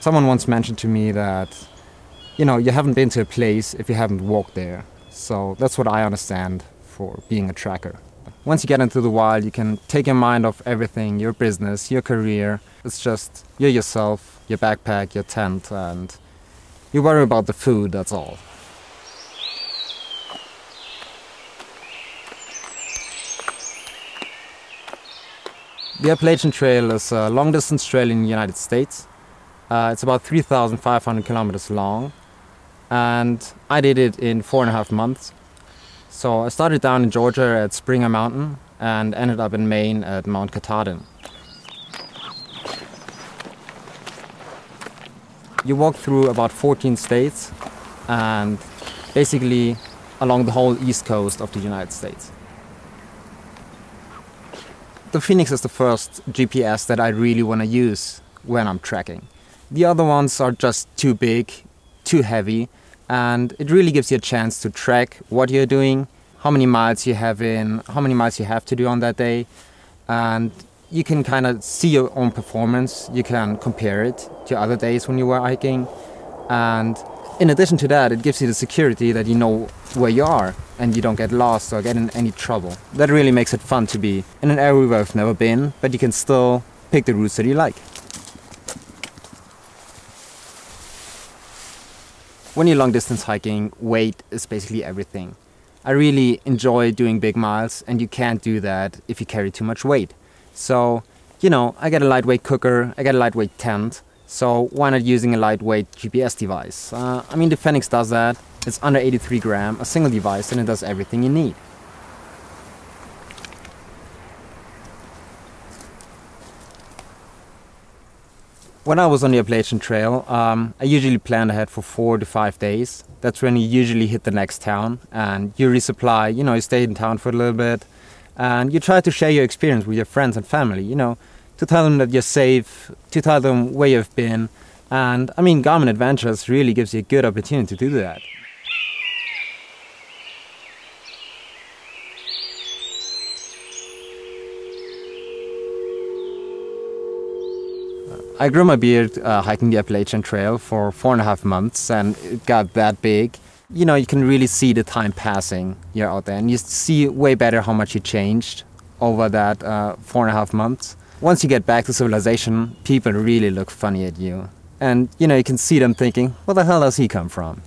Someone once mentioned to me that, you know, you haven't been to a place if you haven't walked there. So that's what I understand for being a trekker. Once you get into the wild, you can take your mind off everything, your business, your career. It's just you yourself, your backpack, your tent, and you worry about the food, that's all. The Appalachian Trail is a long-distance trail in the United States. It's about 3,500 kilometers long, and I did it in 4.5 months. So I started down in Georgia at Springer Mountain and ended up in Maine at Mount Katahdin. You walk through about 14 states and basically along the whole east coast of the United States. The Fenix is the first GPS that I really want to use when I'm trekking. The other ones are just too big, too heavy, and it really gives you a chance to track what you're doing, how many miles you have how many miles you have to do on that day, and you can kind of see your own performance. You can compare it to other days when you were hiking, and in addition to that, it gives you the security that you know where you are and you don't get lost or get in any trouble. That really makes it fun to be in an area where I've never been, but you can still pick the routes that you like. When you're long distance hiking, weight is basically everything. I really enjoy doing big miles, and you can't do that if you carry too much weight. So, you know, I get a lightweight cooker, I get a lightweight tent, so why not using a lightweight GPS device? I mean, the Fenix does that. It's under 83 grams, a single device, and it does everything you need. When I was on the Appalachian Trail, I usually planned ahead for 4 to 5 days. That's when you usually hit the next town and you resupply, you know, you stay in town for a little bit and you try to share your experience with your friends and family, you know, to tell them that you're safe, to tell them where you've been. And I mean, Garmin Adventures really gives you a good opportunity to do that. I grew my beard hiking the Appalachian Trail for 4.5 months, and it got that big. You know, you can really see the time passing. You're out there and you see way better how much you changed over that 4.5 months. Once you get back to civilization, people really look funny at you. And, you know, you can see them thinking, where the hell does he come from?